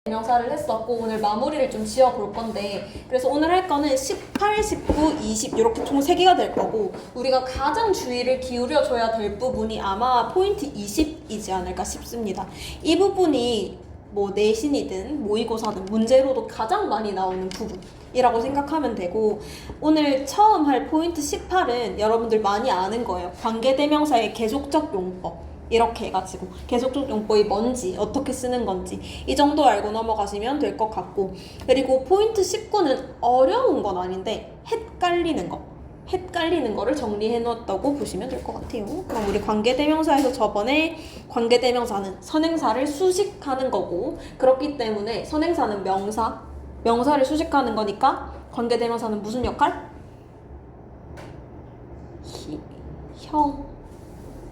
명사를 했었고 오늘 마무리를 좀 지어볼 건데, 그래서 오늘 할 거는 18, 19, 20 이렇게 총 3개가 될 거고, 우리가 가장 주의를 기울여줘야 될 부분이 아마 포인트 20이지 않을까 싶습니다. 이 부분이 뭐 내신이든 모의고사든 문제로도 가장 많이 나오는 부분이라고 생각하면 되고, 오늘 처음 할 포인트 18은 여러분들 많이 아는 거예요. 관계대명사의 계속적 용법. 이렇게 해가지고 계속적 용법이 뭔지, 어떻게 쓰는 건지 이 정도 알고 넘어가시면 될 것 같고, 그리고 포인트 19는 어려운 건 아닌데 헷갈리는 거를 정리해 놓았다고 보시면 될 것 같아요. 그럼 우리 관계대명사에서 저번에 관계대명사는 선행사를 수식하는 거고, 그렇기 때문에 선행사는 명사를 수식하는 거니까 관계대명사는 무슨 역할?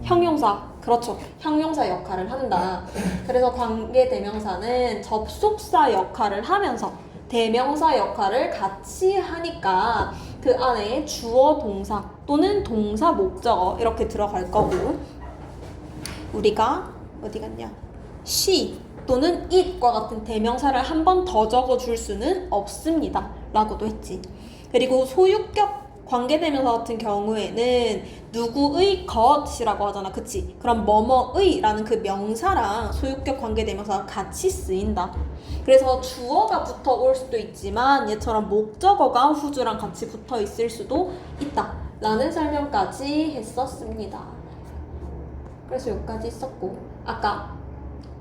형용사. 그렇죠. 형용사 역할을 한다. 그래서 관계대명사는 접속사 역할을 하면서 대명사 역할을 같이 하니까 그 안에 주어 동사 또는 동사 목적어 이렇게 들어갈 거고, 우리가 어디 갔냐? she 또는 it과 같은 대명사를 한 번 더 적어줄 수는 없습니다 라고도 했지. 그리고 소유격 관계대명사 같은 경우에는 누구의 것이라고 하잖아, 그치? 그럼 뭐뭐의 라는 그 명사랑 소유격 관계대명사가 같이 쓰인다. 그래서 주어가 붙어 올 수도 있지만 얘처럼 목적어가 후주랑 같이 붙어 있을 수도 있다 라는 설명까지 했었습니다. 그래서 여기까지 있었고, 아까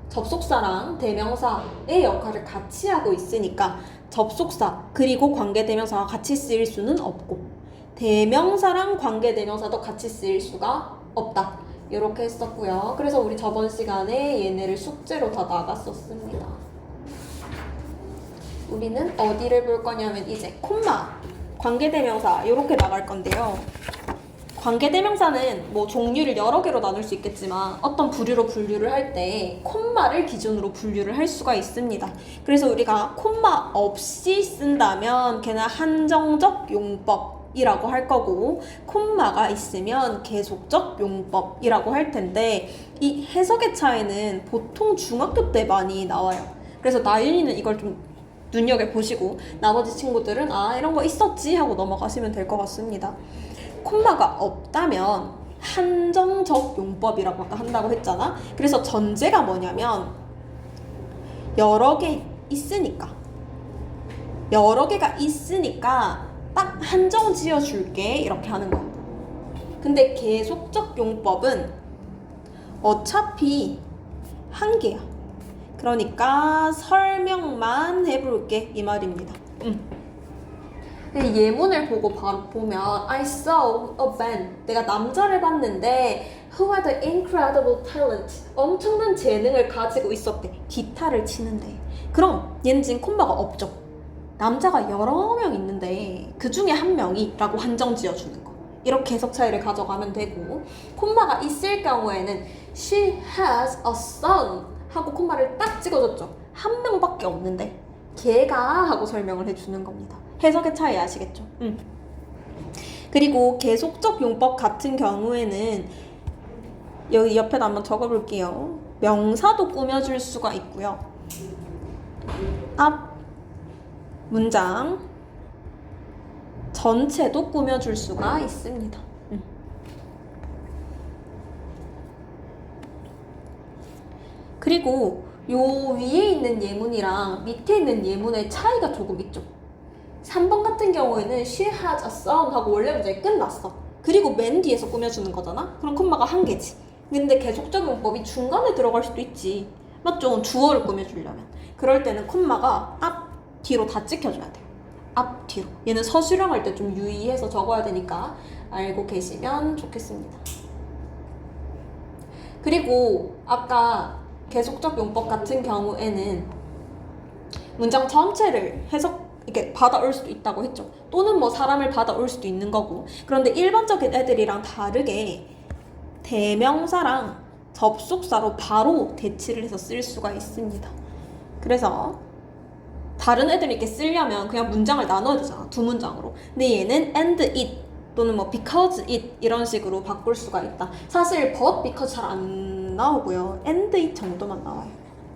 접속사랑 대명사의 역할을 같이 하고 있으니까 접속사 그리고 관계대명사가 같이 쓰일 수는 없고, 대명사랑 관계대명사도 같이 쓰일 수가 없다 이렇게 했었고요. 그래서 우리 저번 시간에 얘네를 숙제로 다 나갔었습니다. 우리는 어디를 볼 거냐면 이제 콤마, 관계대명사 이렇게 나갈 건데요. 관계대명사는 뭐 종류를 여러 개로 나눌 수 있겠지만 어떤 부류로 분류를 할 때 콤마를 기준으로 분류를 할 수가 있습니다. 그래서 우리가 콤마 없이 쓴다면 걔는 한정적 용법 이라고 할 거고, 콤마가 있으면 계속적 용법이라고 할 텐데, 이 해석의 차이는 보통 중학교 때 많이 나와요. 그래서 나윤이는 이걸 좀 눈여겨보시고 나머지 친구들은 아 이런 거 있었지 하고 넘어가시면 될 것 같습니다. 콤마가 없다면 한정적 용법이라고 아까 한다고 했잖아. 그래서 전제가 뭐냐면 여러 개가 있으니까 딱 한정 지어줄게 이렇게 하는 거. 근데 계속적 용법은 어차피 한 개야. 그러니까 설명만 해볼게 이 말입니다. 예문을 보고 바로 보면 I saw a band, 내가 남자를 봤는데 who had an incredible talent, 엄청난 재능을 가지고 있었대. 기타를 치는데. 그럼 얘는 지금 콤마가 없죠. 남자가 여러 명 있는데 그 중에 한 명이 라고 한정 지어주는 거. 이렇게 해석 차이를 가져가면 되고, 콤마가 있을 경우에는 she has a son 하고 콤마를 딱 찍어줬죠. 한 명밖에 없는데 걔가 하고 설명을 해주는 겁니다. 해석의 차이 아시겠죠? 그리고 계속적 용법 같은 경우에는 여기 옆에다 한번 적어볼게요. 명사도 꾸며줄 수가 있고요. 앞 문장 전체도 꾸며줄 수가 있습니다. 그리고 요 위에 있는 예문이랑 밑에 있는 예문의 차이가 조금 있죠. 3번 같은 경우에는 she has a son 하고 원래 문장이 끝났어. 그리고 맨 뒤에서 꾸며주는 거잖아? 그럼 콤마가 한 개지. 근데 계속적 용법이 중간에 들어갈 수도 있지. 맞죠? 주어를 꾸며주려면. 그럴 때는 콤마가 앞, 뒤로 다 찍혀줘야 돼요. 앞, 뒤로. 얘는 서술형할 때 좀 유의해서 적어야 되니까 알고 계시면 좋겠습니다. 그리고 아까 계속적 용법 같은 경우에는 문장 전체를 이렇게 받아올 수도 있다고 했죠. 또는 뭐 사람을 받아올 수도 있는 거고. 그런데 일반적인 애들이랑 다르게 대명사랑 접속사로 바로 대치를 해서 쓸 수가 있습니다. 그래서 다른 애들이 이렇게 쓰려면 그냥 문장을 나눠야 되잖아, 2문장으로. 근데 얘는 and it 또는 뭐 because it 이런 식으로 바꿀 수가 있다. 사실 but, because 잘 안 나오고요. and it 정도만 나와요.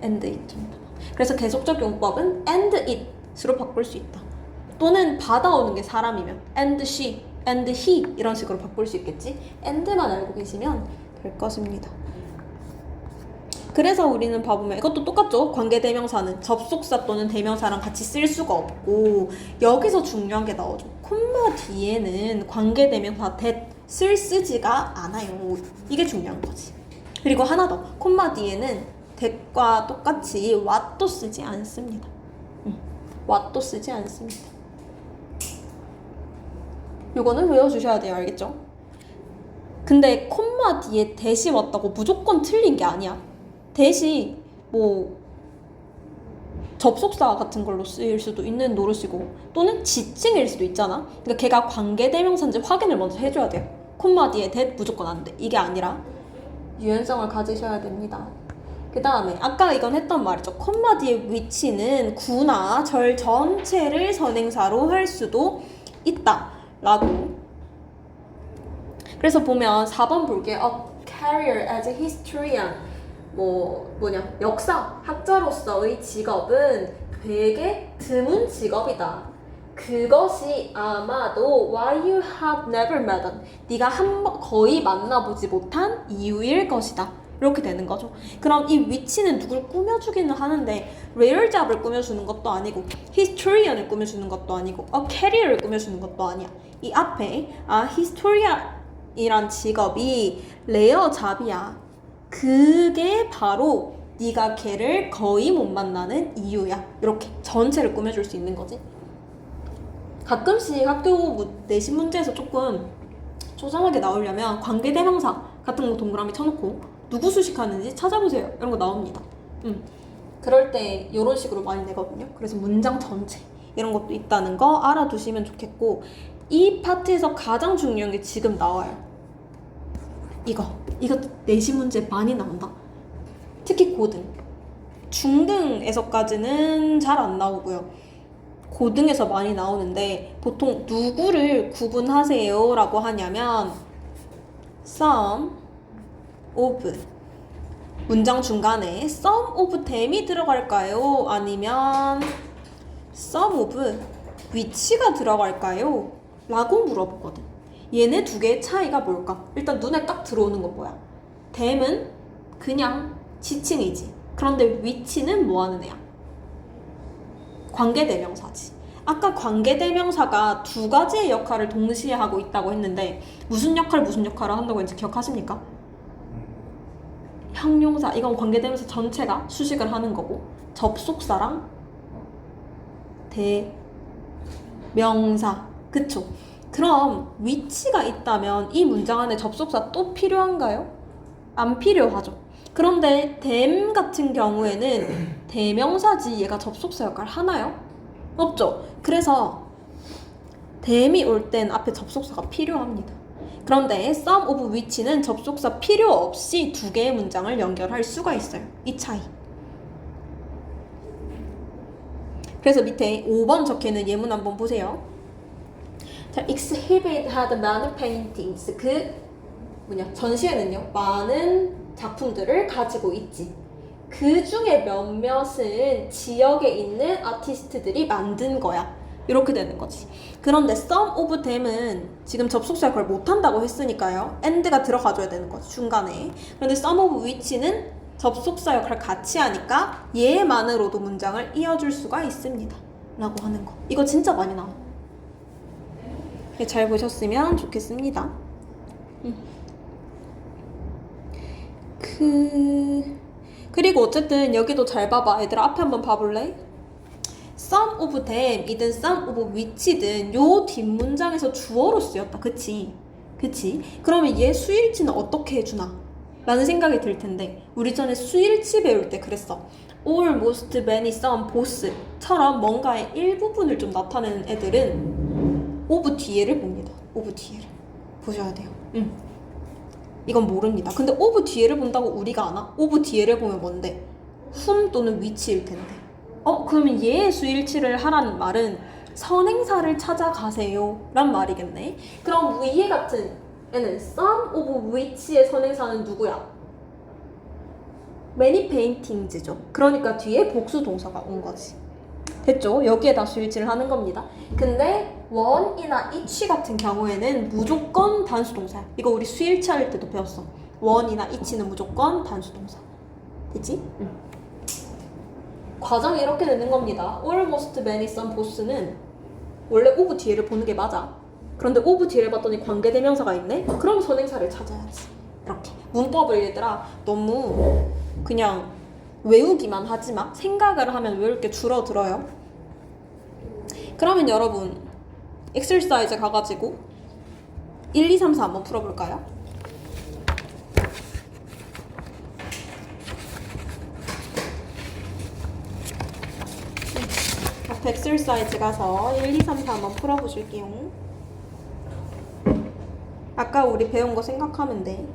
and it 정도. 그래서 계속적 용법은 and it으로 바꿀 수 있다. 또는 받아오는 게 사람이면 and she, and he 이런 식으로 바꿀 수 있겠지. and만 알고 계시면 될 것입니다. 그래서 우리는 봐보면 이것도 똑같죠. 관계대명사는 접속사 또는 대명사랑 같이 쓸 수가 없고 여기서 중요한 게 나오죠. 콤마 뒤에는 관계대명사 that을 쓰지가 않아요. 이게 중요한 거지. 그리고 하나 더. 콤마 뒤에는 that과 똑같이 what도 쓰지 않습니다. what도 쓰지 않습니다. 이거는 외워주셔야 돼요. 알겠죠? 근데 콤마 뒤에 that이 왔다고 무조건 틀린 게 아니야. that이 뭐 접속사 같은 걸로 쓰일 수도 있는 노릇이고 또는 지칭일 수도 있잖아. 그러니까 걔가 관계대명사인지 확인을 먼저 해줘야 돼요. 콤마 뒤에 that 무조건 안 돼. 이게 아니라 유연성을 가지셔야 됩니다. 그 다음에 아까 이건 했던 말이죠. 콤마 뒤에 which는 구나 절 전체를 선행사로 할 수도 있다 라고. 그래서 보면 4번 볼게요. A career as a historian, 역사 학자로서의 직업은 되게 드문 직업이다. 그것이 아마도 why you have never met them, 네가 거의 만나보지 못한 이유일 것이다. 이렇게 되는 거죠. 그럼 이 위치는 누굴 꾸며주기는 하는데 레일 잡을 꾸며주는 것도 아니고 historian을 꾸며주는 것도 아니고 career를 꾸며주는 것도 아니야. 이 앞에 historian이란 직업이 레어 잡이야. 그게 바로 네가 걔를 거의 못 만나는 이유야. 이렇게 전체를 꾸며줄 수 있는 거지. 가끔씩 학교 내신 문제에서 조금 조장하게 나오려면 관계대명사 같은 거 동그라미 쳐놓고 누구 수식하는지 찾아보세요. 이런 거 나옵니다. 그럴 때 이런 식으로 많이 내거든요. 그래서 문장 전체 이런 것도 있다는 거 알아두시면 좋겠고, 이 파트에서 가장 중요한 게 지금 나와요. 이거 내신 문제 많이 나온다. 특히 고등. 중등에서까지는 잘 안 나오고요. 고등에서 많이 나오는데 보통 누구를 구분하세요 라고 하냐면 some of, 문장 중간에 some of them이 들어갈까요? 아니면 some of which가 들어갈까요? 라고 물어보거든. 얘네 두 개의 차이가 뭘까? 일단 눈에 딱 들어오는 건 뭐야? them은 그냥 지칭이지. 그런데 which는 뭐 하는 애야? 관계대명사지. 아까 관계대명사가 두 가지의 역할을 동시에 하고 있다고 했는데 무슨 역할을 한다고 했는지 기억하십니까? 형용사, 이건 관계대명사 전체가 수식을 하는 거고, 접속사랑 대명사, 그쵸? 그럼 위치가 있다면 이 문장 안에 접속사 또 필요한가요? 안 필요하죠. 그런데 them 같은 경우에는 대명사지 얘가 접속사 역할 하나요? 없죠. 그래서 them이 올 땐 앞에 접속사가 필요합니다. 그런데 some of which는 접속사 필요 없이 두 개의 문장을 연결할 수가 있어요. 이 차이. 그래서 밑에 5번 적혀있는 예문 한번 보세요. 자, exhibit had many paintings. 전시회는요, 많은 작품들을 가지고 있지. 그 중에 몇몇은 지역에 있는 아티스트들이 만든 거야. 이렇게 되는 거지. 그런데 some of them은 지금 접속사 역할을 못한다고 했으니까요, and가 들어가줘야 되는 거지, 중간에. 그런데 some of which는 접속사 역할을 같이 하니까 얘만으로도 문장을 이어줄 수가 있습니다 라고 하는 거. 이거 진짜 많이 나와. 잘 보셨으면 좋겠습니다. 그리고 어쨌든 여기도 잘 봐봐. 얘들아, 앞에 한번 봐볼래? some of them 이든 some of which든 요 뒷문장에서 주어로 쓰였다. 그치? 그러면 얘 수일치는 어떻게 해주나? 라는 생각이 들 텐데, 우리 전에 수일치 배울 때 그랬어. all, most, many, some, both처럼 뭔가의 일부분을 좀 나타내는 애들은 of 뒤에를 봅니다. of 뒤에를 보셔야 돼요. 이건 모릅니다. 근데 of 뒤에를 본다고 우리가 아나? of 뒤에를 보면 뭔데? whom 또는 which일 텐데. 그러면 얘의 수일치를 하라는 말은 선행사를 찾아가세요 란 말이겠네. 그럼 위에 같은 애는 some of which의 선행사는 누구야? many paintings죠. 그러니까 뒤에 복수 동사가 온 거지. 됐죠? 여기에다 스위치를 하는 겁니다. 근데 one이나 each 같은 경우에는 무조건 단수 동사야. 이거 우리 스위치 할 때도 배웠어. one이나 each는 무조건 단수 동사. 됐지? 응. 과정이 이렇게 되는 겁니다. almost many some both는 원래 of 뒤에를 보는 게 맞아. 그런데 of 뒤에를 봤더니 관계대명사가 있네? 그럼 선행사를 찾아야지. 이렇게. 문법을 얘들아 너무 그냥 외우기만 하지 마. 생각을 하면 외울 게 줄어들어요. 그러면 여러분 엑셀사이즈 가가지고 1, 2, 3, 4 한번 풀어볼까요? 앞에 엑셀사이즈 가서 1, 2, 3, 4 한번 풀어보실게요. 아까 우리 배운 거 생각하면 돼.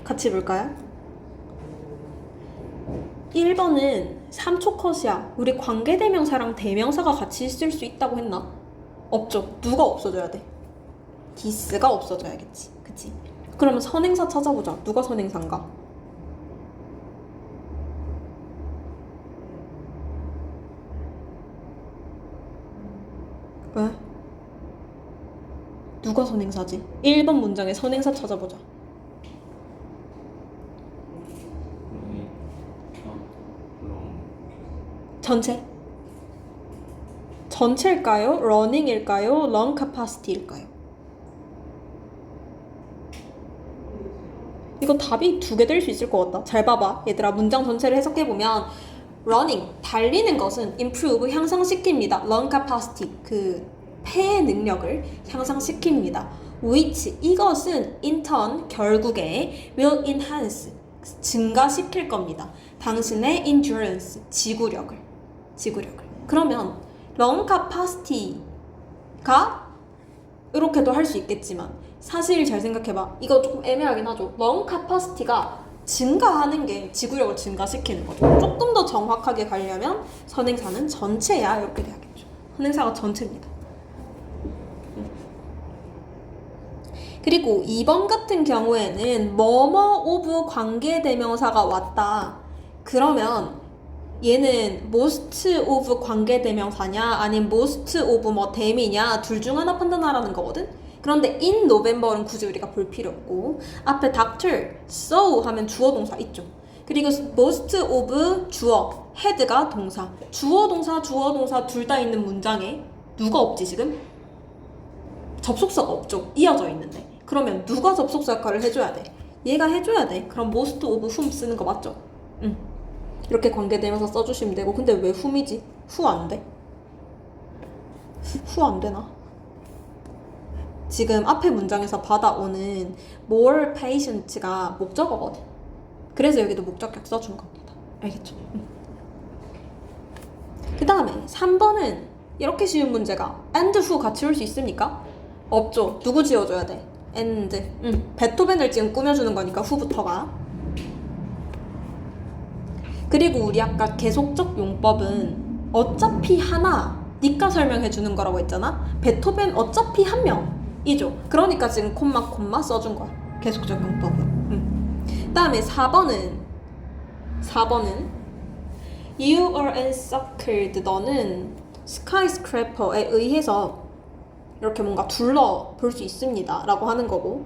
같이 볼까요? 1번은 3초 컷이야. 우리 관계대명사랑 대명사가 같이 있을 수 있다고 했나? 없죠. 누가 없어져야 돼? this가 없어져야겠지. 그치? 그러면 선행사 찾아보자. 누가 선행사인가? 왜? 누가 선행사지? 1번 문장에 선행사 찾아보자. 전체? 전체일까요? running일까요? lung capacity일까요? 이거 답이 두 개 될 수 있을 것 같다. 잘 봐봐. 얘들아 문장 전체를 해석해보면 running, 달리는 것은 improve, 향상시킵니다. lung capacity, 그 폐의 능력을 향상시킵니다. which, 이것은 in turn, 결국에 will enhance, 증가시킬 겁니다. 당신의 endurance, 지구력을. 그러면 lung capacity가 이렇게도 할 수 있겠지만 사실 잘 생각해봐. 이거 조금 애매하긴 하죠. lung capacity가 증가하는 게 지구력을 증가시키는 거죠. 조금 더 정확하게 가려면 선행사는 전체야 이렇게 돼야겠죠. 선행사가 전체입니다. 그리고 2번 같은 경우에는 뭐뭐 오브 관계대명사가 왔다. 그러면 얘는 most of 관계대명사냐 아니면 most of 뭐 them이냐 둘 중 하나 판단하라는 거거든. 그런데 in November는 굳이 우리가 볼 필요 없고 앞에 doctor, so 하면 주어 동사 있죠. 그리고 most of 주어, had가 동사. 주어 동사 둘 다 있는 문장에 누가 없지 지금? 접속사가 없죠. 이어져 있는데. 그러면 누가 접속사 역할을 해줘야 돼? 얘가 해줘야 돼. 그럼 most of whom 쓰는 거 맞죠? 응. 이렇게 관계대명사 써주시면 되고. 근데 왜 whom이지? who 안 돼? who 안 되나? 지금 앞에 문장에서 받아오는 more patient가 목적어거든. 그래서 여기도 목적격 써준 겁니다. 알겠죠? 그 다음에 3번은 이렇게 쉬운 문제가 and who 같이 올 수 있습니까? 없죠. 누구 지어줘야 돼? and. 베토벤을 지금 꾸며주는 거니까 who부터가. 그리고 우리 아까 계속적 용법은 어차피 하나 니까 설명해 주는 거라고 했잖아. 베토벤 어차피 한 명이죠. 그러니까 지금 콤마 써준 거야. 계속적 용법은. 다음에 4번은 You are encircled. 너는 skyscraper에 의해서 이렇게 뭔가 둘러 볼 수 있습니다 라고 하는 거고,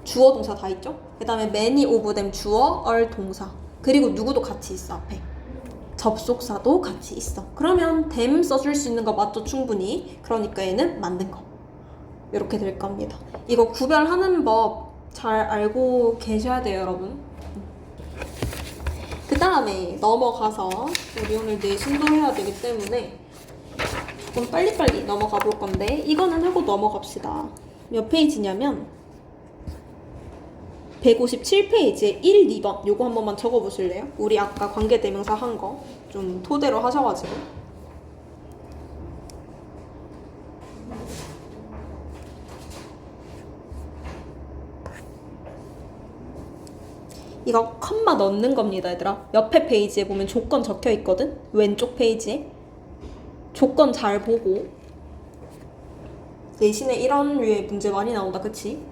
주어 동사 다 있죠. 그 다음에 many of them 주어, are 동사, 그리고 누구도 같이 있어 앞에. 접속사도 같이 있어. 그러면 them 써줄 수 있는 거 맞죠? 충분히. 그러니까 얘는 맞는 거. 이렇게 될 겁니다. 이거 구별하는 법 잘 알고 계셔야 돼요, 여러분. 그 다음에 넘어가서 우리 오늘 내신도 해야 되기 때문에 조금 빨리빨리 넘어가 볼 건데 이거는 하고 넘어갑시다. 몇 페이지냐면 157페이지에 1, 2번 요거 한 번만 적어보실래요? 우리 아까 관계대명사 한 거 좀 토대로 하셔가지고 이거 컴마 넣는 겁니다, 얘들아. 옆에 페이지에 보면 조건 적혀 있거든? 왼쪽 페이지에 조건 잘 보고. 내신에 이런 류의 문제 많이 나온다, 그치?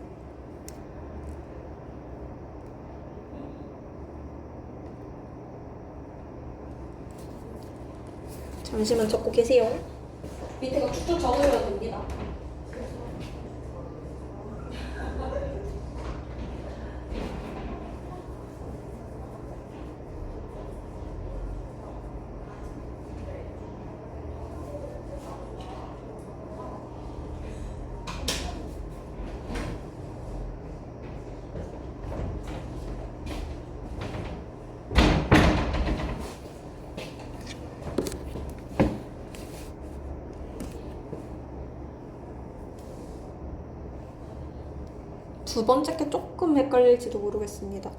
잠시만 적고 계세요. 밑에가 쭉쭉 적으셔도 됩니다. 두 번째 게 조금 헷갈릴지도 모르겠습니다.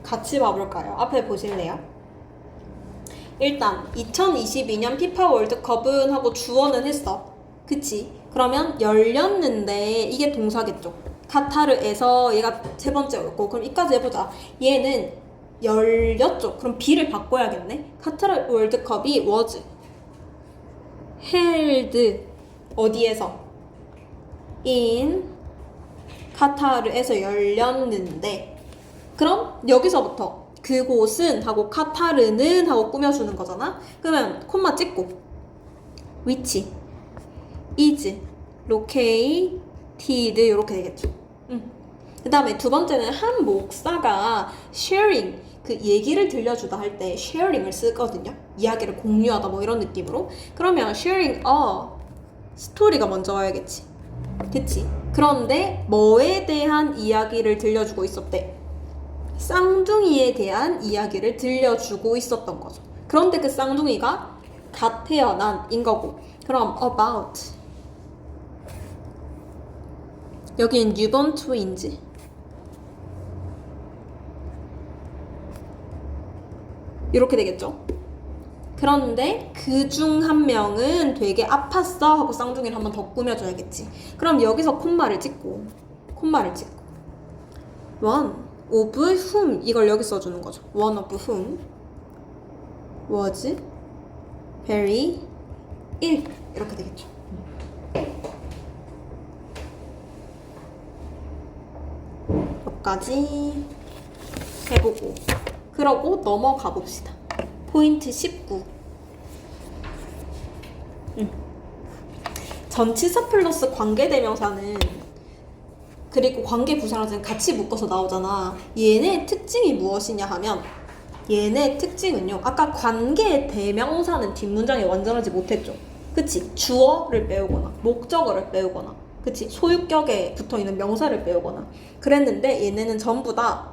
같이 봐볼까요? 앞에 보실래요? 일단 2022년 피파 월드컵은 하고 주어는 했어. 그치? 그러면 열렸는데 이게 동사겠죠. 카타르에서 얘가 세 번째였고 그럼 이까지 해보자. 얘는 열렸죠. 그럼 B를 바꿔야겠네. 카타르 월드컵이 was held 어디에서? in 카타르에서 열렸는데 그럼 여기서부터 그곳은 하고 카타르는 하고 꾸며주는 거잖아. 그러면 콤마 찍고 which is located 이렇게 되겠죠. 그 다음에 두 번째는 한 목사가 sharing 그 얘기를 들려주다 할 때 sharing을 쓰거든요. 이야기를 공유하다 뭐 이런 느낌으로. 그러면 sharing a 스토리가 먼저 와야겠지. 그치? 그런데 뭐에 대한 이야기를 들려주고 있었대? 쌍둥이에 대한 이야기를 들려주고 있었던 거죠. 그런데 그 쌍둥이가 갓 태어난인 거고. 그럼 about 여기는 newborn twins 이렇게 되겠죠. 그런데 그 중 한 명은 되게 아팠어 하고 쌍둥이를 한 번 더 꾸며줘야겠지. 그럼 여기서 콤마를 찍고 one of whom 이걸 여기 써주는 거죠. one of whom was very ill 이렇게 되겠죠. 여기까지 해보고 그러고 넘어가 봅시다. 포인트 19 전치사 플러스 관계대명사는 그리고 관계부사랑 같이 묶어서 나오잖아. 얘네 특징이 무엇이냐 하면 얘네 특징은요. 아까 관계대명사는 뒷문장에 완전하지 못했죠. 그치? 주어를 빼오거나 목적어를 빼오거나 그치? 소유격에 붙어있는 명사를 빼오거나 그랬는데 얘네는 전부 다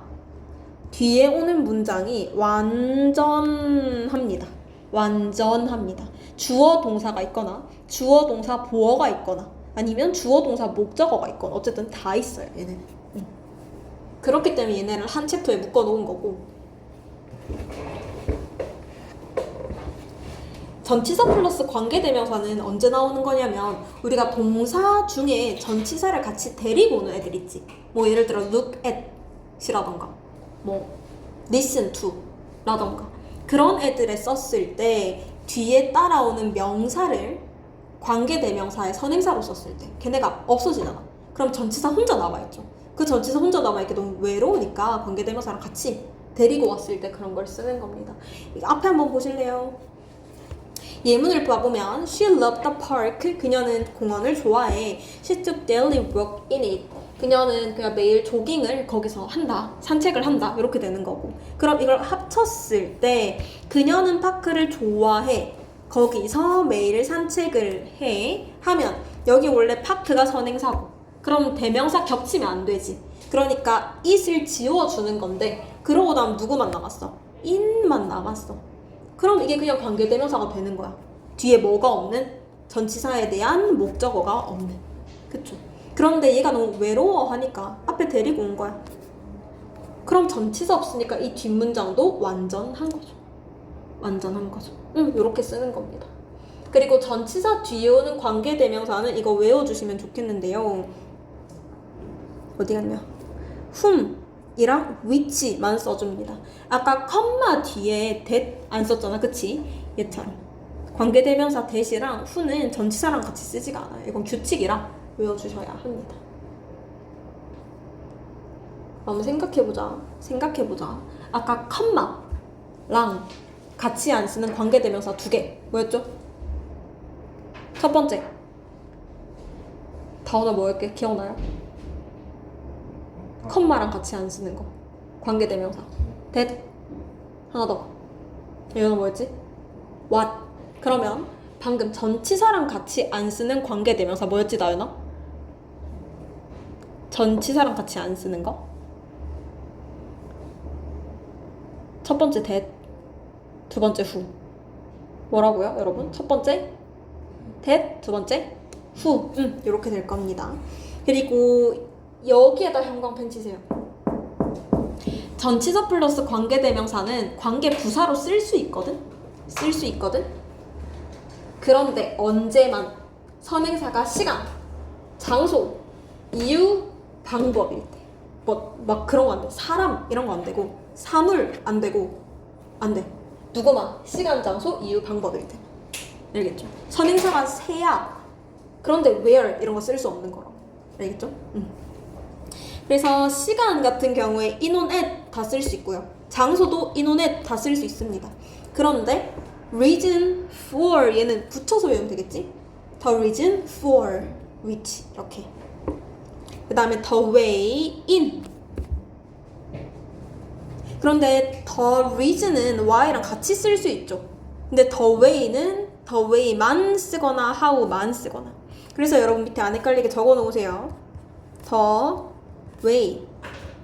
뒤에 오는 문장이 완전합니다. 주어 동사가 있거나 주어 동사 보어가 있거나 아니면 주어 동사 목적어가 있거나 어쨌든 다 있어요. 얘네는. 그렇기 때문에 얘네를 한 챕터에 묶어 놓은 거고 전치사 플러스 관계대명사는 언제 나오는 거냐면 우리가 동사 중에 전치사를 같이 데리고 오는 애들 있지. 뭐 예를 들어 look at 이라던가 뭐 listen to 라던가 그런 애들에 썼을 때 뒤에 따라오는 명사를 관계대명사의 선행사로 썼을 때 걔네가 없어지잖아. 그럼 전치사 혼자 남아있죠. 그 전치사 혼자 남아있게 너무 외로우니까 관계대명사랑 같이 데리고 왔을 때 그런 걸 쓰는 겁니다. 이거 앞에 한번 보실래요? 예문을 봐보면 She loved the park. 그녀는 공원을 좋아해. She took daily walk in it. 그녀는 그냥 매일 조깅을 거기서 한다. 산책을 한다. 이렇게 되는 거고. 그럼 이걸 합쳤을 때 그녀는 파크를 좋아해. 거기서 매일 산책을 해. 하면 여기 원래 파크가 선행사고 그럼 대명사 겹치면 안 되지. 그러니까 it을 지워주는 건데 그러고 나면 누구만 남았어? in만 남았어. 그럼 이게 그냥 관계대명사가 되는 거야. 뒤에 뭐가 없는? 전치사에 대한 목적어가 없는. 그쵸? 그런데 얘가 너무 외로워하니까 앞에 데리고 온 거야. 그럼 전치사 없으니까 이 뒷문장도 완전한 거죠. 완전한 거죠. 이렇게 쓰는 겁니다. 그리고 전치사 뒤에 오는 관계대명사는 이거 외워주시면 좋겠는데요. 어디 갔냐? whom이랑 which만 써줍니다. 아까 컴마 뒤에 that 안 썼잖아. 그치? 얘처럼. 관계대명사 that이랑 who는 전치사랑 같이 쓰지가 않아요. 이건 규칙이라 외워주셔야 합니다. 한번 생각해보자. 아까 컴마랑 같이 안 쓰는 관계대명사 2개. 뭐였죠? 첫 번째. 다원아 뭐였게? 기억나요? 컴마랑 같이 안 쓰는 거. 관계대명사. that. 하나 더. 이거는 뭐였지? what. 그러면 방금 전치사랑 같이 안 쓰는 관계대명사 뭐였지, 나연아? 전치사랑 같이 안 쓰는 거? 첫 번째 that. 두 번째 who. 뭐라고요, 여러분? 첫 번째 that, 두 번째 who. 이렇게 될 겁니다. 그리고 여기에다 형광펜 치세요. 전치사 플러스 관계대명사는 관계부사로 쓸 수 있거든? 그런데 언제만 선행사가 시간, 장소, 이유, 방법일 때. 막 그런 거 안 돼. 사람 이런 거 안 되고 사물 안 되고 안 돼. 누구만 시간, 장소, 이유, 방법일 때. 알겠죠? 선행사가 새야. 그런데 where 이런 거 쓸 수 없는 거라고. 알겠죠? 그래서 시간 같은 경우에 in, on, at 다 쓸 수 있고요. 장소도 in, on, at 다 쓸 수 있습니다. 그런데 reason for 얘는 붙여서 외우면 되겠지? The reason for which 이렇게. 그 다음에 the way in. 그런데 the reason은 why랑 같이 쓸 수 있죠. 근데 the way는 the way만 쓰거나 how만 쓰거나. 그래서 여러분 밑에 안 헷갈리게 적어 놓으세요. the way,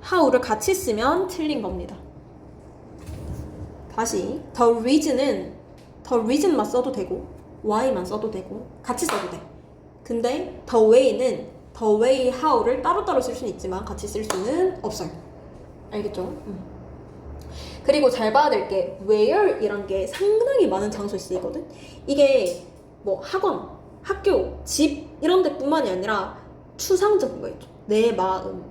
how를 같이 쓰면 틀린 겁니다. 다시 the reason만 써도 되고 why만 써도 되고 같이 써도 돼. 근데 the way는 the way, how를 따로따로 쓸 수는 있지만 같이 쓸 수는 없어요. 알겠죠? 그리고 잘 봐야 될 게 where 이란 게 상당히 많은 장소에 쓰이거든. 이게 뭐 학원, 학교, 집 이런 데뿐만이 아니라 추상적인 거 있죠. 내 마음,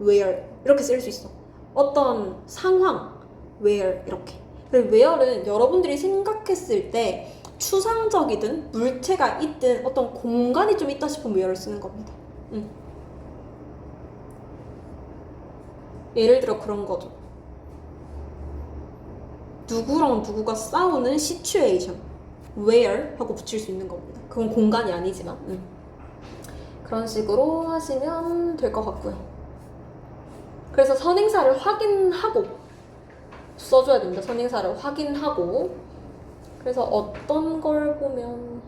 where 이렇게 쓸 수 있어. 어떤 상황, where 이렇게. 그리고 where는 여러분들이 생각했을 때 추상적이든 물체가 있든 어떤 공간이 좀 있다 싶으면 where를 쓰는 겁니다. 예를 들어 그런 거죠. 누구랑 누구가 싸우는 시츄에이션 where 하고 붙일 수 있는 겁니다. 그건 공간이 아니지만 그런 식으로 하시면 될 것 같고요. 그래서 선행사를 확인하고 써줘야 됩니다. 선행사를 확인하고. 그래서 어떤 걸 보면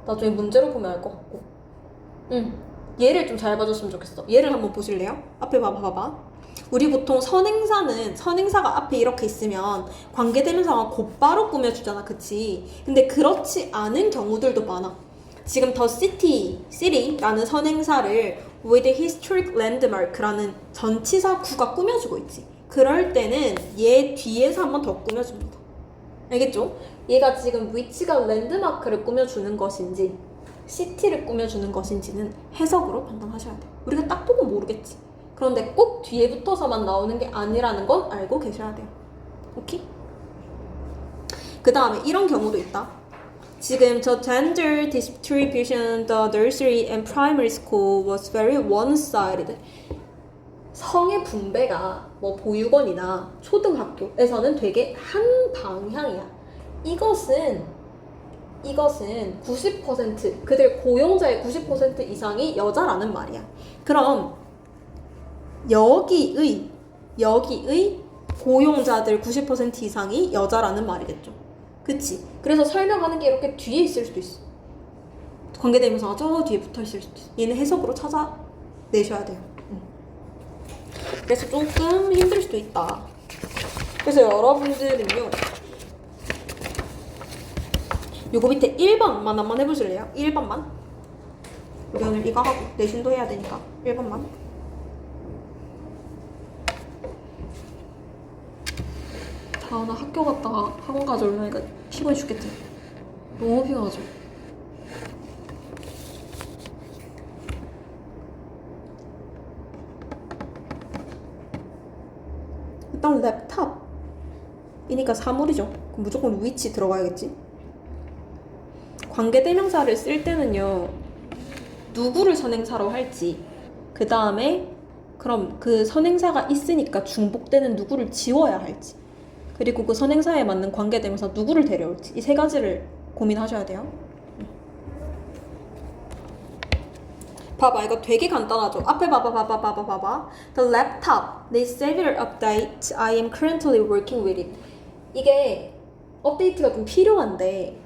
나중에 문제로 보면 알 것 같고 얘를 좀 잘 봐줬으면 좋겠어. 얘를 한번 보실래요? 앞에 봐봐. 우리 보통 선행사가 앞에 이렇게 있으면 관계대명사가 곧바로 꾸며주잖아. 그치? 근데 그렇지 않은 경우들도 많아. 지금 the city라는 선행사를 with historic landmark라는 전치사 구가 꾸며주고 있지. 그럴 때는 얘 뒤에서 한 번 더 꾸며줍니다. 알겠죠? 얘가 지금 which가 랜드마크를 꾸며주는 것인지 city를 꾸며주는 것인지는 해석으로 판단하셔야 돼요. 우리가 딱 보고 모르겠지. 그런데 꼭 뒤에 붙어서만 나오는 게 아니라는 건 알고 계셔야 돼요. 오케이? 그 다음에 이런 경우도 있다. 지금 the gender distribution the nursery and primary school was very one-sided. 성의 분배가 뭐 보육원이나 초등학교에서는 되게 한 방향이야. 이것은 90% 그들 고용자의 90% 이상이 여자라는 말이야. 그럼 여기의 고용자들 90% 이상이 여자라는 말이겠죠. 그치? 그래서 설명하는 게 이렇게 뒤에 있을 수도 있어. 관계대명사가 저 뒤에 붙어 있을 수도 있어. 얘는 해석으로 찾아내셔야 돼요. 그래서 조금 힘들 수도 있다. 그래서 여러분들은요, 요거 밑에 1번만 한번 해보실래요? 1번만. 우리 오늘 이거 하고 내신도 해야 되니까 1번만. 나 학교 갔다가 학원 가져오려니까 피곤해 죽겠지. 너무 피곤하죠. 일단 랩탑이니까 사물이죠. 그럼 무조건 which 들어가야겠지. 관계대명사를 쓸 때는요, 누구를 선행사로 할지, 그 다음에 그럼 그 선행사가 있으니까 중복되는 누구를 지워야 할지, 그리고 그 선행사에 맞는 관계대명사 누구를 데려올지, 이 세 가지를 고민하셔야 돼요. 봐봐, 이거 되게 간단하죠. 앞에 봐봐. The laptop, the severe update I am currently working with it. 이게 업데이트가 좀 필요한데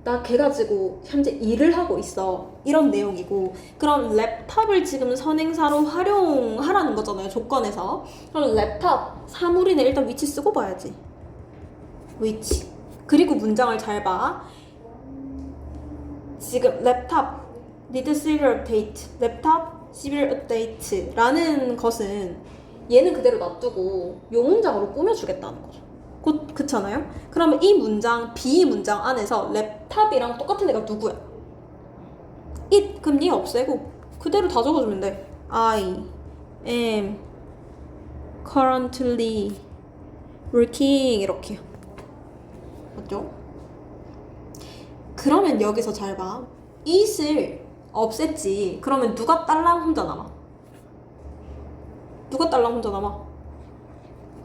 나 걔 가지고 현재 일을 하고 있어. 이런 내용이고, 그럼 랩탑을 지금 선행사로 활용하라는 거잖아요. 조건에서. 그럼 랩탑 사물이네. 일단 위치 쓰고 봐야지. 위치. 그리고 문장을 잘 봐. 지금 랩탑 need serial update, 랩탑 serial update 라는 것은 얘는 그대로 놔두고 요 문장으로 꾸며주겠다는 거죠. 그렇잖아요? 그러면 이 문장, B 문장 안에서 랩탑이랑 똑같은 애가 누구야? it, 그럼 얘 없애고 그대로 다 적어주면 돼. I am currently working 이렇게요. 맞죠? 그러면 여기서 잘 봐. it을 없앴지. 그러면 누가 딸랑 혼자 남아?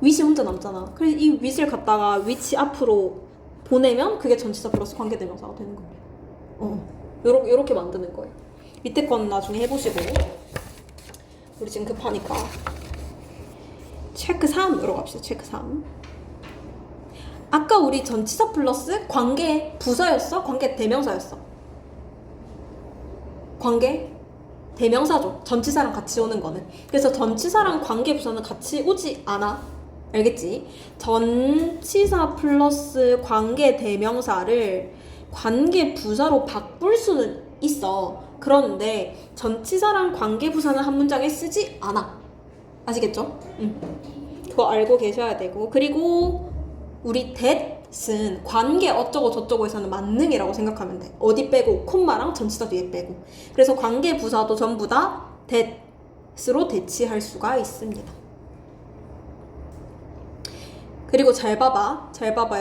with이 혼자 남잖아. 그래서 이 with을 갖다가 which 앞으로 보내면 그게 전치사 플러스 관계대명사가 되는 거예요. 요렇게 만드는 거예요. 밑에 건 나중에 해보시고. 우리 지금 급하니까. 체크 3으로 갑시다. 체크 3. 아까 우리 전치사 플러스 관계 부사였어? 관계 대명사였어? 관계 대명사죠. 전치사랑 같이 오는 거는. 그래서 전치사랑 관계 부사는 같이 오지 않아. 알겠지? 전치사 플러스 관계 대명사를 관계 부사로 바꿀 수는 있어. 그런데 전치사랑 관계 부사는 한 문장에 쓰지 않아. 아시겠죠? 그거 알고 계셔야 되고. 그리고 우리 that은 관계 어쩌고 저쩌고에서는 만능이라고 생각하면 돼. 어디 빼고 콤마랑 전치사 뒤에 빼고. 그래서 관계 부사도 전부 다 that으로 대치할 수가 있습니다. 그리고 잘 봐봐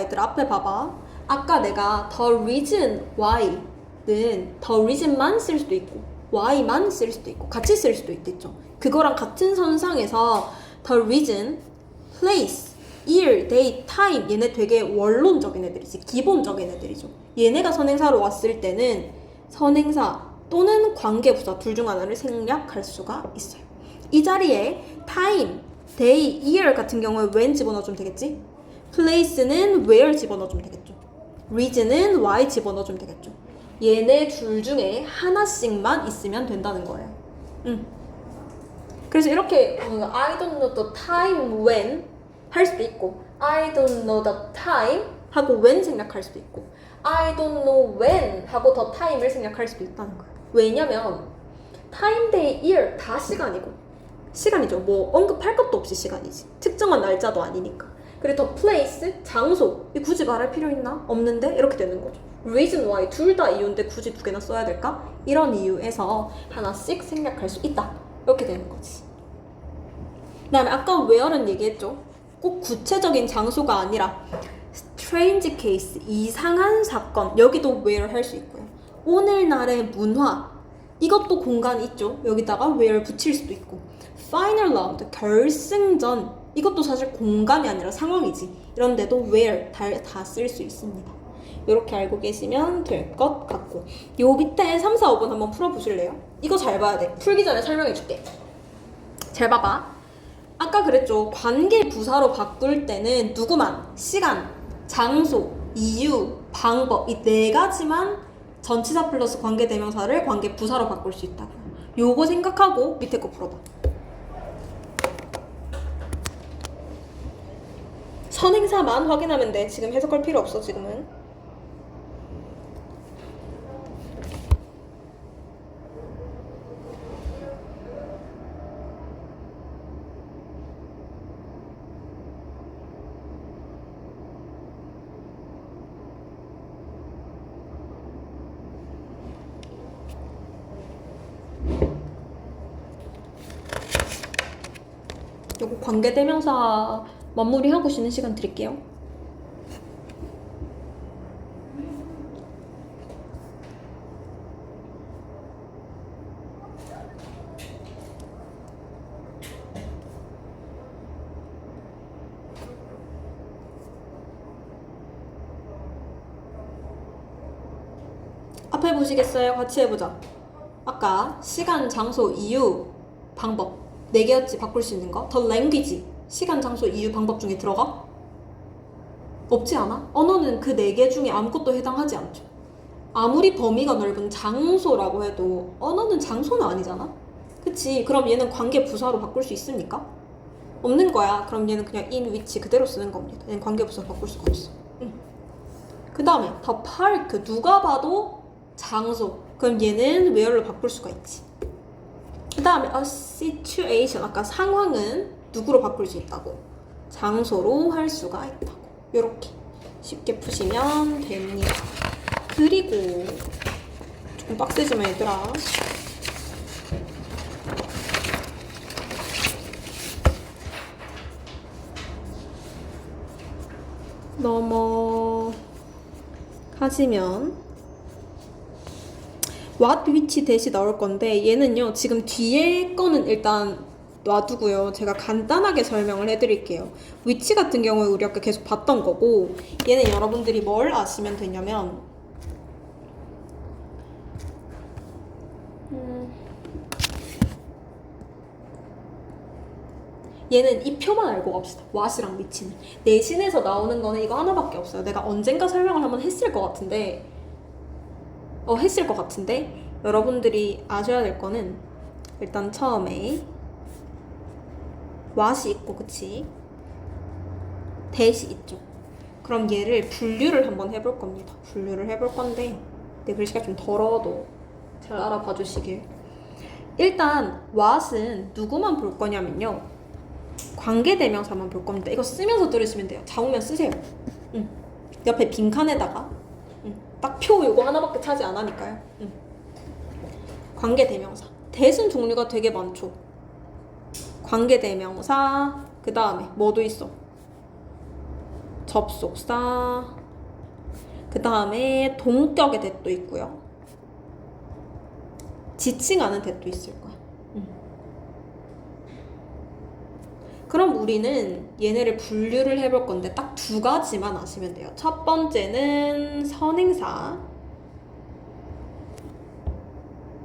얘들아. 앞에 봐봐. 아까 내가 the reason why는 the reason만 쓸 수도 있고 why만 쓸 수도 있고 같이 쓸 수도 있겠죠. 그거랑 같은 선상에서 the reason, place, year, date, time 얘네 되게 원론적인 애들이지. 기본적인 애들이죠. 얘네가 선행사로 왔을 때는 선행사 또는 관계부사 둘 중 하나를 생략할 수가 있어요. 이 자리에 time, day, year 같은 경우에 when 집어넣어주면 되겠지? place는 where 집어넣어주면 되겠죠? reason은 why 집어넣어주면 되겠죠? 얘네 둘 중에 하나씩만 있으면 된다는 거예요. 그래서 이렇게 I don't know the time when 할 수도 있고 I don't know the time 하고 when 생략할 수도 있고 I don't know when 하고 the time을 생략할 수도 있다는 거예요. 왜냐면 time, day, year 다 시간이죠. 뭐 언급할 것도 없이 시간이지. 특정한 날짜도 아니니까. 그리고 더 place, 장소 굳이 말할 필요 있나? 없는데? 이렇게 되는 거죠. reason why 둘 다 이유인데 굳이 두 개나 써야 될까? 이런 이유에서 하나씩 생략할 수 있다. 이렇게 되는 거지. 그 다음에 아까 where는 얘기했죠. 꼭 구체적인 장소가 아니라 strange case, 이상한 사건. 여기도 where 할 수 있고요. 오늘날의 문화. 이것도 공간이 있죠. 여기다가 where 붙일 수도 있고. final round, 결승전. 이것도 사실 공간이 아니라 상황이지. 이런데도 where 다 쓸 수 있습니다. 이렇게 알고 계시면 될 것 같고, 요 밑에 3, 4, 5번 한번 풀어보실래요? 이거 잘 봐야 돼. 풀기 전에 설명해줄게. 잘 봐봐. 아까 그랬죠. 관계 부사로 바꿀 때는 누구만, 시간, 장소, 이유, 방법, 이 네 가지만 전치사 플러스 관계대명사를 관계 부사로 바꿀 수 있다고. 요거 생각하고 밑에 거 풀어봐. 선행사만 확인하면 돼. 지금 해석할 필요 없어, 지금은. 요거 관계대명사 마무리하고 쉬는 시간 드릴게요. 앞에 보시겠어요? 같이 해보자. 아까 시간, 장소, 이유, 방법 4개였지 바꿀 수 있는 거. 더 랭귀지 시간, 장소, 이유, 방법 중에 들어가? 없지 않아? 언어는 그 4개 중에 아무것도 해당하지 않죠. 아무리 범위가 넓은 장소라고 해도 언어는 장소는 아니잖아? 그치? 그럼 얘는 관계 부사로 바꿀 수 있습니까? 없는 거야. 그럼 얘는 그냥 in which 그대로 쓰는 겁니다. 얘는 관계 부사 바꿀 수가 없어. 그 다음에 the park 누가 봐도 장소. 그럼 얘는 where로 바꿀 수가 있지. 그 다음에 a situation 아까 상황은 누구로 바꿀 수 있다고? 장소로 할 수가 있다고. 요렇게 쉽게 푸시면 됩니다. 그리고 조금 빡세지만 얘들아, 넘어가시면 what, which 대시 나올 건데 얘는요 지금 뒤에 거는 일단 놔두고요. 제가 간단하게 설명을 해드릴게요. which 같은 경우에 우리 아까 계속 봤던 거고, 얘는 여러분들이 뭘 아시면 되냐면 얘는 이 표만 알고 갑시다. what이랑 which는 내신에서 나오는 거는 이거 하나밖에 없어요. 내가 언젠가 설명을 한번 했을 것 같은데 여러분들이 아셔야 될 거는 일단 처음에 what이 있고, 그치? that이 있죠. 그럼 얘를 분류를 한번 해볼 겁니다. 분류를 해볼 건데 내 글씨가 좀 더러워도 잘 알아봐 주시길. 일단 what은 누구만 볼 거냐면요, 관계대명사만 볼 겁니다. 이거 쓰면서 들으시면 돼요. 잡으면 쓰세요. 옆에 빈칸에다가 딱 표 요거 하나밖에 차지 안 하니까요. 관계대명사. that은 종류가 되게 많죠. 관계대명사, 그 다음에 뭐도 있어? 접속사, 그 다음에 동격의 that도 있고요. 지칭하는 that도 있을 거야. 그럼 우리는 얘네를 분류를 해볼 건데 딱 2가지만 아시면 돼요. 첫 번째는 선행사.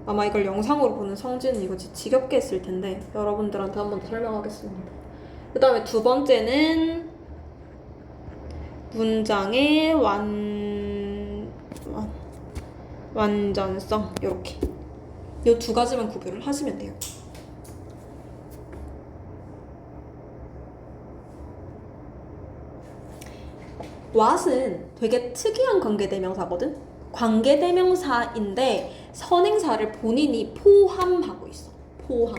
아마 이걸 영상으로 보는 성진은 이거 지겹게 했을 텐데 여러분들한테 한 번 더 설명하겠습니다. 그 다음에 2번째는 문장의 완전성. 이렇게 이 2가지만 구별을 하시면 돼요. what은 되게 특이한 관계대명사거든? 관계대명사인데 선행사를 본인이 포함하고 있어. 포함.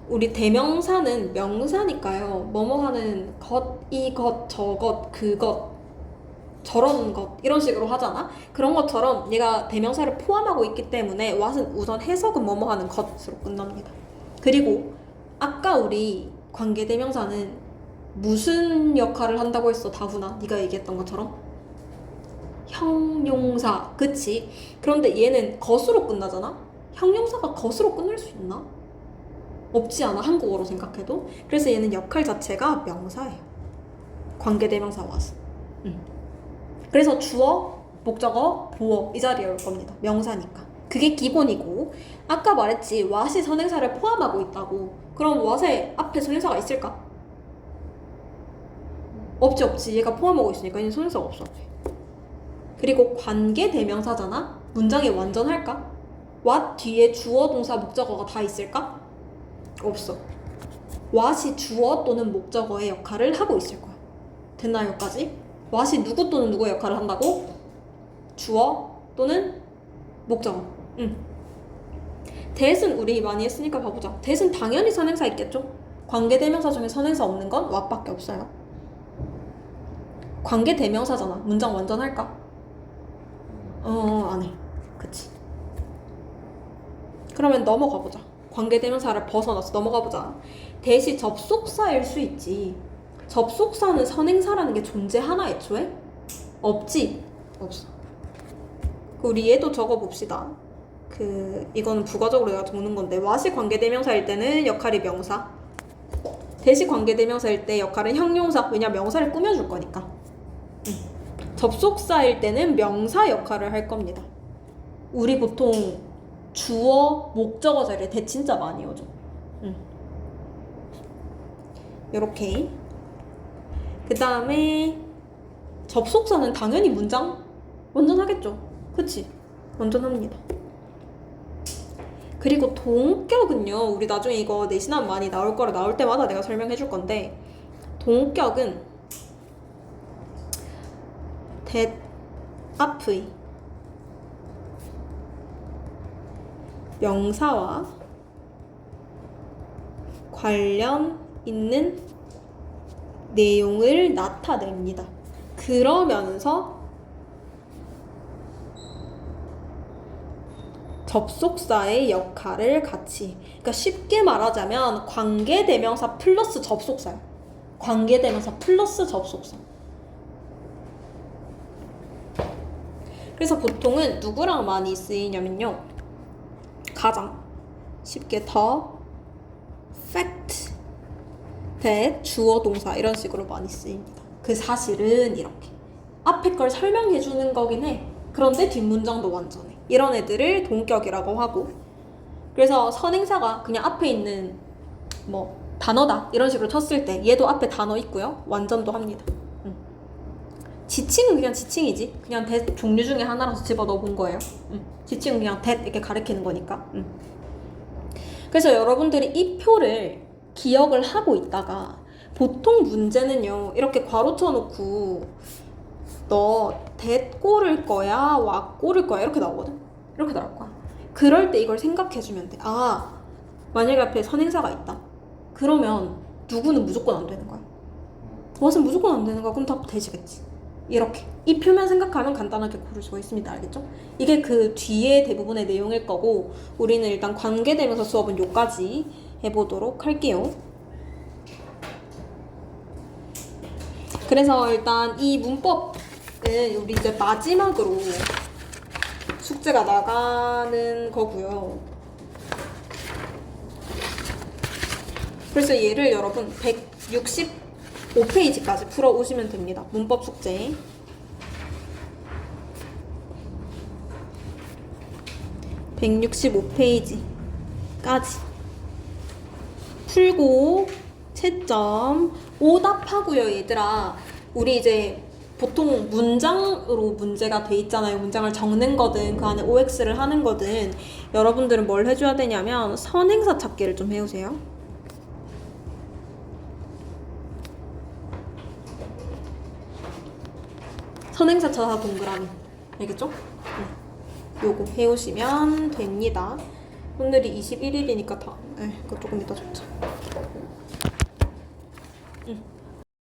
우리 대명사는 명사니까요. 뭐뭐 하는 것, 이것, 저것, 그것, 저런 것 이런 식으로 하잖아? 그런 것처럼 얘가 대명사를 포함하고 있기 때문에 what은 우선 해석은 뭐뭐 하는 것으로 끝납니다. 그리고 아까 우리 관계대명사는 무슨 역할을 한다고 했어, 다훈아? 네가 얘기했던 것처럼? 형용사, 그치? 그런데 얘는 것으로 끝나잖아? 형용사가 것으로 끝날 수 있나? 없지 않아, 한국어로 생각해도. 그래서 얘는 역할 자체가 명사예요. 관계대명사 was. 그래서 주어, 목적어, 보어 이 자리에 올 겁니다. 명사니까. 그게 기본이고, 아까 말했지 what이 선행사를 포함하고 있다고. 그럼 what의 앞에 선행사가 있을까? 없지. 얘가 포함하고 있으니까 얘는 선행사가 없어. 그리고 관계대명사잖아? 문장이 완전할까? what 뒤에 주어, 동사, 목적어가 다 있을까? 없어. what이 주어 또는 목적어의 역할을 하고 있을 거야. 됐나요, 여기까지? what이 누구 또는 누구의 역할을 한다고? 주어 또는 목적어. that은 우리 많이 했으니까 봐보자. that은 당연히 선행사 있겠죠? 관계대명사 중에 선행사 없는 건 what밖에 없어요. 관계대명사잖아. 문장 완전할까? 안 해. 그치. 그러면 넘어가 보자. 관계대명사를 벗어나서 넘어가 보자. that이 접속사일 수 있지. 접속사는 선행사라는 게 존재하나 애초에? 없지? 없어. 우리 얘도 적어봅시다. 이거는 부가적으로 내가 적는 건데, what이 관계대명사일 때는 역할이 명사, that이 관계대명사일 때 역할은 형용사. 왜냐, 명사를 꾸며줄 거니까. 접속사일 때는 명사 역할을 할 겁니다. 우리 보통 주어, 목적어 자리에 that 진짜 많이 오죠. 요렇게. 그 다음에 접속사는 당연히 문장 완전하겠죠. 그치? 완전합니다. 그리고 동격은요, 우리 나중에 이거 내신하면 많이 나올 거라 나올 때마다 내가 설명해 줄 건데, 동격은 that 앞의 명사와 관련 있는 내용을 나타냅니다. 그러면서 접속사의 역할을 같이, 그러니까 쉽게 말하자면 관계대명사 플러스 접속사예요. 관계대명사 플러스 접속사. 그래서 보통은 누구랑 많이 쓰이냐면요, 가장 쉽게 the fact that 주어 동사 이런 식으로 많이 쓰입니다. 그 사실은 이렇게 앞에 걸 설명해 주는 거긴 해. 그런데 뒷문장도 완전해. 이런 애들을 동격이라고 하고, 그래서 선행사가 그냥 앞에 있는 뭐 단어다 이런 식으로 쳤을 때 얘도 앞에 단어 있고요, 완전도 합니다. 지칭은 그냥 지칭이지. 그냥 that 종류 중에 하나라서 집어넣어 본 거예요. 지칭은 그냥 that 이렇게 가리키는 거니까. 그래서 여러분들이 이 표를 기억을 하고 있다가 보통 문제는요, 이렇게 괄호 쳐놓고 너 that 꼬를 거야, what 꼬를 거야 이렇게 나오거든. 이렇게 나올 거야. 그럴 때 이걸 생각해주면 돼. 아, 만약에 앞에 선행사가 있다. 그러면 누구는 무조건 안 되는 거야. what은 무조건 안 되는 거야. 그럼 답 that이겠지. 이렇게 이 표면 생각하면 간단하게 고를 수가 있습니다. 알겠죠? 이게 그 뒤에 대부분의 내용일 거고, 우리는 일단 관계대명사 수업은 요까지 해보도록 할게요. 그래서 일단 이 문법은 우리 이제 마지막으로 숙제가 나가는 거고요. 그래서 얘를 여러분 165페이지까지 풀어오시면 됩니다. 문법 숙제. 165페이지까지 풀고 채점 오답하고요. 얘들아, 우리 이제 보통 문장으로 문제가 돼 있잖아요. 문장을 적는 거든 그 안에 OX를 하는 거든, 여러분들은 뭘 해줘야 되냐면 선행사 찾기를 좀 해오세요. 선행사 찾아 동그라미. 알겠죠? 요거 해오시면 됩니다. 오늘이 21일이니까 다, 그거 조금 이따 적자.